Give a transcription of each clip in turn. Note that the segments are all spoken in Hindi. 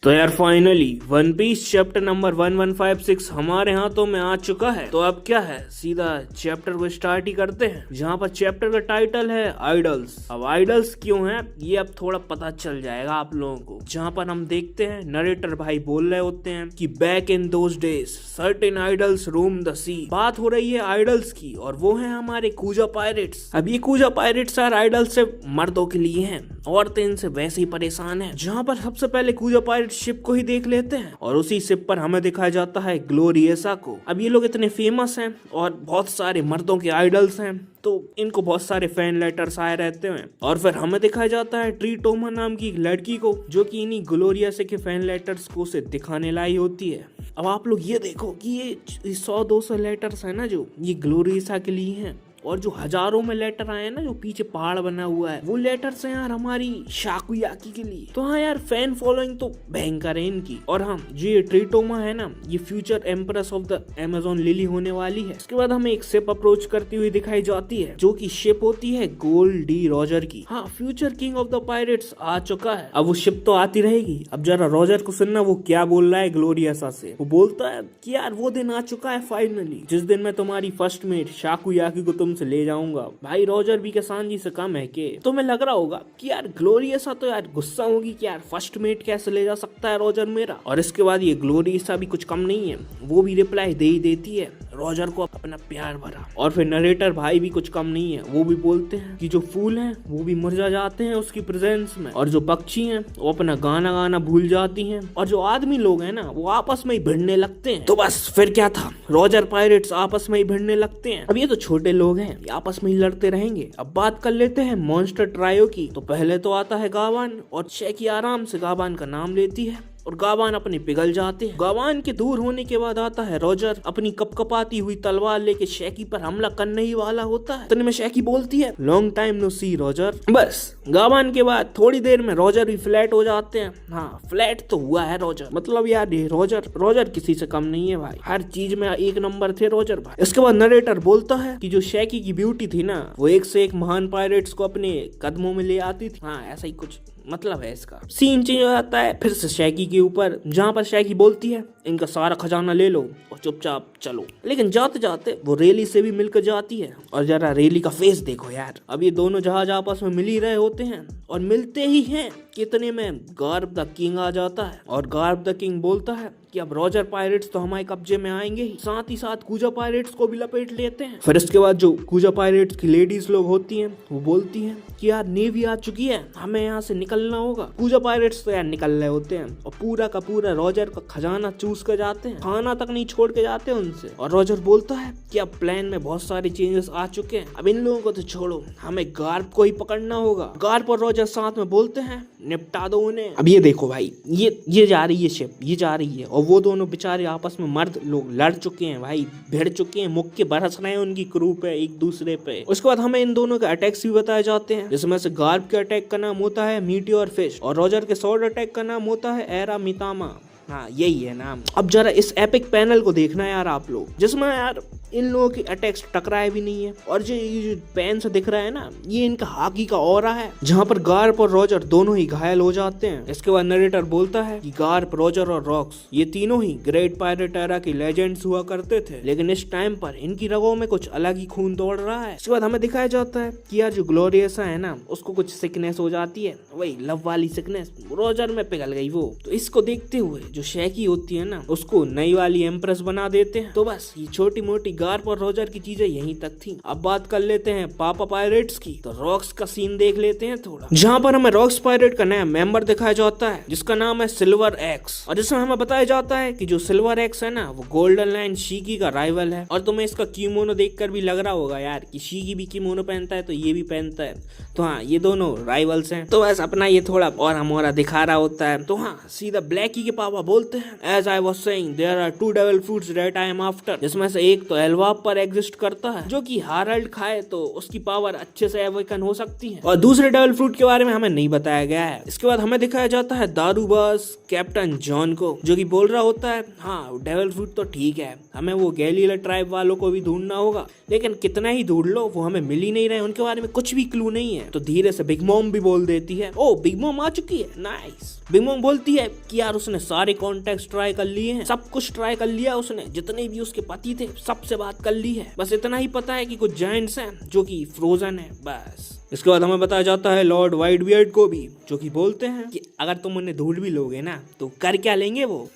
तो यार finally one piece chapter number 1156 हमारे हाथों में आ चुका है। तो अब क्या है, सीधा चैप्टर को स्टार्ट ही करते हैं, जहाँ पर चैप्टर का टाइटल है आइडल्स। अब आइडल्स क्यों है ये अब थोड़ा पता चल जाएगा आप लोगों को, जहाँ पर हम देखते हैं नरेटर भाई बोल रहे होते हैं कि back in those days certain idols roam the sea. बात हो रही है आइडल्स की और वो है हमारे कूजा पायरेट्स। अब ये कूजा पायरेट्स यार आइडल्स से मर्दों के लिए हैं, औरतें इनसे वैसे ही परेशान है। जहाँ पर सबसे पहले कूजा पायरेट शिप को ही देख लेते हैं और उसी शिप पर हमें दिखाया जाता है ग्लोरियसा को। अब ये लोग इतने फेमस हैं और बहुत सारे मर्दों के आइडल्स हैं, तो इनको बहुत सारे फैन लेटर्स आए रहते हैं। और फिर हमें दिखाया जाता है ट्रीटोमा नाम की एक लड़की को, जो कि इन्हीं ग्लोरियसा के फैन लेटर्स को उसे दिखाने लाई होती है। अब आप लोग ये देखो कि ये 100-200 लेटर्स है ना, जो ये ग्लोरियसा के लिए हैं, और जो हजारों में लेटर आए हैं ना, जो पीछे पहाड़ बना हुआ है, वो लेटर्स हैं यार हमारी शाकुयाकी के लिए। तो हाँ यार, फैन फॉलोइंग तो भयंकर है इनकी। और हाँ, जो ये ट्रीटोमा है ना, ये future empress of the Amazon lily होने वाली है। इसके बाद हमें एक शिप अप्रोच करती हुई दिखाई जाती है, जो की शिप होती है गोल्ड डी रॉजर की। हाँ, future king of the pirates आ चुका है। अब वो शिप तो आती रहेगी। अब जरा रॉजर को सुनना वो क्या बोल रहा है ग्लोरियसा से। वो बोलता है कि यार वो दिन आ चुका है फाइनली, जिस दिन मैं तुम्हारी फर्स्ट मेट शाकुयाकी को तुम से ले जाऊंगा। भाई रॉजर भी किसान जी से कम है के? तो मैं लग रहा होगा कि यार ग्लोरियसा तो यार गुस्सा होगी कि यार फर्स्ट मेट कैसे ले जा सकता है रॉजर मेरा। और इसके बाद ये ग्लोरियसा भी कुछ कम नहीं है, वो भी रिप्लाई दे ही देती है रॉजर को अपना प्यार भरा। और फिर नरेटर भाई भी कुछ कम नहीं है, वो भी बोलते हैं कि जो फूल हैं वो भी मुरझा जाते हैं उसकी प्रेजेंस में, और जो पक्षी हैं वो अपना गाना गाना भूल जाती हैं, और जो आदमी लोग हैं ना वो आपस में ही भिड़ने लगते हैं। तो बस फिर क्या था, रॉजर पायरेट्स आपस में ही भिड़ने लगते हैं। अब ये तो छोटे लोग हैं, आपस में ही लड़ते रहेंगे। अब बात कर लेते हैं मॉन्स्टर ट्रायो की। तो पहले तो आता है गावान, और शैकी आराम से गावान का नाम लेती है और गावान अपने पिघल जाते हैं। गावान के दूर होने के बाद आता है रॉजर, अपनी कपकपाती हुई तलवार लेके शैकी पर हमला करने ही वाला होता है। इतने में शैकी बोलती है लॉन्ग टाइम नो सी रॉजर। बस गावान के बाद थोड़ी देर में रॉजर भी फ्लैट हो जाते हैं। हाँ, फ्लैट तो हुआ है रॉजर, मतलब यार ये रॉजर किसी से कम नहीं है भाई, हर चीज में एक नंबर थे रॉजर भाई। इसके बाद नरेटर बोलता है कि जो शैकी की ब्यूटी थी ना, वो एक से एक महान पायरेट्स को अपने कदमों में ले आती थी। हाँ, ऐसा ही कुछ मतलब है इसका। सीन चेंज हो जाता है फिर से शैकी के ऊपर, जहाँ पर शैकी बोलती है इनका सारा खजाना ले लो और चुपचाप चलो। लेकिन जाते जाते वो रेली से भी मिलकर जाती है, और जरा रेली का फेस देखो यार। अब ये दोनों जहाज आपस में मिल ही रहे होते हैं, और मिलते ही हैं कितने में गार्ब द किंग आ जाता है। और गार्ब द किंग बोलता है कि अब रॉजर पायरेट्स तो हमारे कब्जे में आएंगे ही, साथ ही साथ कूजा पायरेट्स को भी लपेट लेते हैं। फिर इसके बाद जो कूजा पायरेट्स की लेडीज लोग होती हैं वो बोलती हैं कि यार नेवी आ चुकी है, हमें यहाँ से निकलना होगा। कूजा पायरेट्स तो यार निकल रहे होते हैं और पूरा का पूरा रॉजर का खजाना चूस कर जाते हैं, खाना तक नहीं छोड़ के जाते हैं उनसे। और रॉजर बोलता है कि अब प्लान में बहुत सारे चेंजेस आ चुके हैं, अब इन लोगों को तो छोड़ो, हमें गार्ब को ही पकड़ना होगा। गार्ब और रॉजर साथ में बोलते हैं निपटा दो उन्हें। अब ये देखो भाई, ये जा रही है शिप, ये जा रही है, और वो दोनों बेचारे आपस में मर्द लोग लड़ चुके हैं भाई, भिड़ चुके हैं, मुक्के बरस रहे हैं उनकी क्रू पे एक दूसरे पे। उसके बाद हमें इन दोनों के अटैक्स भी बताए जाते हैं, जिसमें से गार्ब के अटैक का नाम होता है मीटियोर फिश, और रॉजर के स्वॉर्ड अटैक का नाम होता है एरा मितामा। हाँ, यही है नाम। अब जरा इस एपिक पैनल को देखना यार आप लोग, जिसमें यार इन लोगों की अटैक्स टकराए भी नहीं है, और जो ये पेन से दिख रहा है ना, ये इनका हॉकी का ऑरा है, जहाँ पर गार्प और रॉजर दोनों ही घायल हो जाते हैं। इसके बाद नरेटर बोलता है कि गार्प, रॉजर और रॉक्स ये तीनों ही ग्रेट पायरेट एरा के लेजेंड्स हुआ करते थे, लेकिन इस टाइम पर इनकी रगों में कुछ अलग ही खून दौड़ रहा है। इसके बाद हमें दिखाया जाता है कि यार जो ग्लोरियसा है ना, उसको कुछ सिकनेस हो जाती है, वही लव वाली सिकनेस, रॉजर में पिघल गई वो। तो इसको देखते हुए जो शैकी होती है ना, उसको नई वाली एम्प्रेस बना देते हैं। तो बस ये छोटी मोटी गार्प और रॉजर की चीजें यहीं तक थी। अब बात कर लेते हैं पापा पायरेट्स की। तो रॉक्स का सीन देख लेते हैं थोड़ा, जहाँ पर हमें रॉक्स पायरेट का नया मेंबर दिखाया जाता है, जिसका नाम है सिल्वर एक्स। और जिसमें हमें बताया जाता है कि जो सिल्वर एक्स है ना, वो गोल्डन लाइन शीकी का राइवल है। और तुम्हें इसका कीमोनो देखकर भी लग रहा होगा यार कि शीकी भी कीमोनो पहनता है तो ये भी पहनता है। तो हाँ, ये दोनों राइवल्स हैं। तो बस अपना ये थोड़ा और हमारा दिखा रहा होता है। तो हाँ, सीधा ब्लैकी के पापा बोलते हैं, as I was saying there are 2 devil fruits that I am after, जिसमें से एक तो एल्वा पर एग्जिस्ट करता है, जो कि हार्ल्ड खाए तो उसकी पावर अच्छे से अवेकन हो सकती है। और दूसरे डेविल फ्रूट के बारे में हमें नहीं बताया गया है। इसके बाद हमें दिखाया जाता है दारूबाज कैप्टन जॉन को, जो कि बोल रहा होता है हाँ डेविल फ्रूट तो ठीक है, हमें वो गैलीला ट्राइब वालों को भी ढूंढना होगा, लेकिन कितना ही ढूंढ लो वो हमें मिल ही नहीं रहे, उनके बारे में कुछ भी क्लू नहीं है। तो धीरे से बिग मॉम भी बोल देती है ओ बिग मॉम आ चुकी है, नाइस। बिग मॉम बोलती है कि यार उसने सारे कॉन्टेक्ट ट्राई कर लिए हैं, सब कुछ ट्राई कर लिया उसने, जितने भी उसके पति थे सबसे बात कर ली है, बस इतना ही पता है कि कुछ जायंट्स हैं जो कि फ्रोजन है, बस। इसके बाद हमें बताया जाता है लॉर्ड वाइट बियर्ड को भी, जो कि बोलते हैं कि अगर तुम उन्हें ढूंढ भी लोगे ना तो कर क्या लेंगे वो,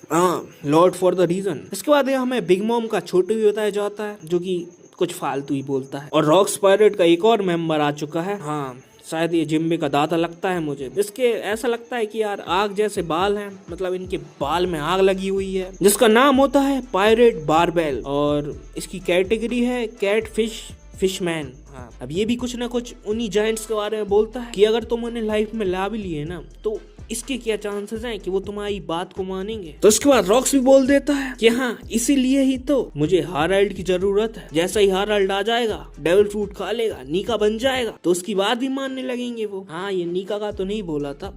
लॉर्ड फॉर द रीजन। इसके बाद हमें बिग मॉम का छोटू भी बताया जाता है, जो कि कुछ फालतू ही बोलता है। और रॉक्स पायरेट का एक और मेंबर आ चुका है, हाँ शायद ये जिम्बे का दादा लगता है मुझे। इसके ऐसा लगता है कि यार आग जैसे बाल हैं, मतलब इनके बाल में आग लगी हुई है, जिसका नाम होता है पायरेट बारबेल, और इसकी कैटेगरी है कैट फिशमैन। हाँ, अब ये भी कुछ ना कुछ उन्हीं जायंट्स के बारे में बोलता है कि अगर तुम उन्हें लाइफ में ला भी लिए ना तो इसके क्या चांसेस हैं कि वो तुम्हारी बात को मानेंगे। तो इसके बाद रॉक्स भी बोल देता है कि हाँ इसीलिए ही तो मुझे हार्ल्ड की जरूरत है, जैसा ही हार्ल्ड आ जाएगा डेविल फ्रूट खा लेगा, नीका बन जाएगा, तो उसकी बात भी मानने लगेंगे वो। हाँ ये नीका का तो नहीं बोला था,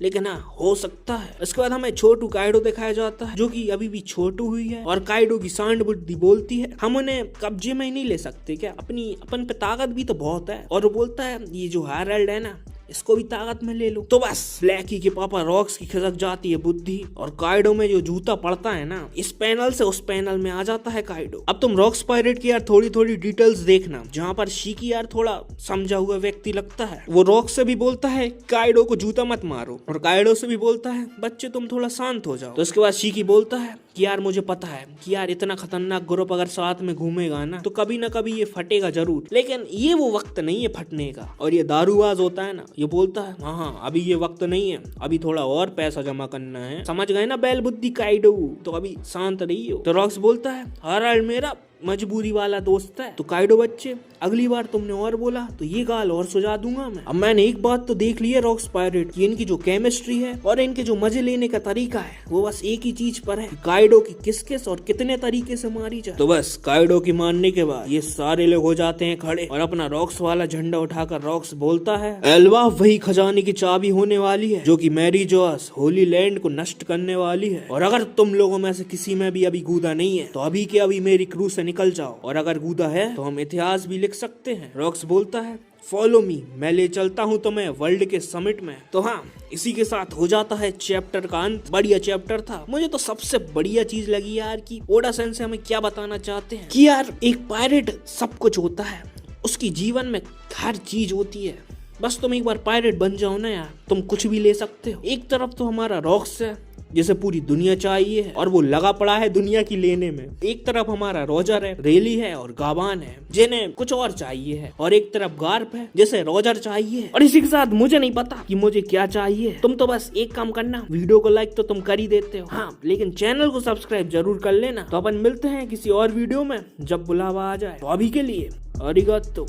लेकिन हाँ हो सकता है। इसके बाद हमें छोटू काइडो दिखाया जाता है, जो कि अभी भी छोटू हुई है, और काइडो की सांड बुद्धि बोलती है हम उन्हें कब्जे में ही नहीं ले सकते क्या, अपन पे ताकत भी तो बहुत है। और वो बोलता है ये जो हार्ल्ड है ना इसको भी ताकत में ले लो। तो बस ब्लैकी के पापा रॉक्स की खिसक जाती है बुद्धि, और काइडो में जो जूता पड़ता है ना इस पैनल से उस पैनल में आ जाता है काइडो। अब तुम रॉक्स पायरेट की यार थोड़ी थोड़ी डिटेल्स देखना, जहाँ पर शीकी यार थोड़ा समझा हुआ व्यक्ति लगता है, वो रॉक्स से भी बोलता है काइडो को जूता मत मारो, और काइडो से भी बोलता है बच्चे तुम थोड़ा शांत हो जाओ। तो इसके बाद शीकी बोलता है कि यार मुझे पता है कि यार इतना खतरनाक ग्रुप अगर साथ में घूमेगा ना तो कभी ना कभी ये फटेगा जरूर, लेकिन ये वो वक्त नहीं है फटने का। और ये दारूबाज होता है ना, ये बोलता है हाँ अभी ये वक्त नहीं है, अभी थोड़ा और पैसा जमा करना है, समझ गए ना बैल बुद्धि काइडो, तो अभी शांत रहियो। तो रॉक्स बोलता है हार्ल्ड मेरा मजबूरी वाला दोस्त है। तो काइडो बच्चे अगली बार तुमने और बोला तो ये गाल और सुझा दूंगा मैं। अब मैंने एक बात तो देख ली है रॉक्स पायरेट की, इनकी जो केमिस्ट्री है और इनके जो मजे लेने का तरीका है वो बस एक ही चीज पर है, काइडो की किस और कितने तरीके से मारी जाए। तो बस काइडो की मारने के बाद ये सारे लोग हो जाते हैं खड़े, और अपना रॉक्स वाला झंडा उठाकर रॉक्स बोलता है एल्वा वही खजाने की चाबी होने वाली है जो कि मैरी जोस होली लैंड को नष्ट करने वाली है, और अगर तुम लोगों में से किसी में भी अभी गूदा नहीं है तो अभी के अभी मेरी क्रू से निकल जाओ, और अगर गूदा है तो हम इतिहास भी लिख सकते हैं। रॉक्स बोलता है फॉलो मी, मैं ले चलता हूँ तुम्हें वर्ल्ड के समिट में। तो हाँ इसी के साथ हो जाता है चैप्टर का अंत। बढ़िया चैप्टर था, मुझे तो सबसे बढ़िया चीज लगी यार कि ओडा सेंसे हमें क्या बताना चाहते हैं कि यार एक पायरेट सब कुछ होता है, उसकी जीवन में हर चीज होती है, बस तुम एक बार पायरेट बन जाओ ना यार तुम कुछ भी ले सकते हो। एक तरफ तो हमारा रॉक्स है जिसे पूरी दुनिया चाहिए है और वो लगा पड़ा है दुनिया की लेने में, एक तरफ हमारा रोजर है, रेली है और गाबान है जिन्हें कुछ और चाहिए है, और एक तरफ गार्प है जिसे रोजर चाहिए। और इसी के साथ मुझे नहीं पता कि मुझे क्या चाहिए, तुम तो बस एक काम करना, वीडियो को लाइक तो तुम कर ही देते हो, हाँ लेकिन चैनल को सब्सक्राइब जरूर कर लेना। तो अपन मिलते हैं किसी और वीडियो में जब बुलावा आ जाए, तो अभी के लिए अरिगातो।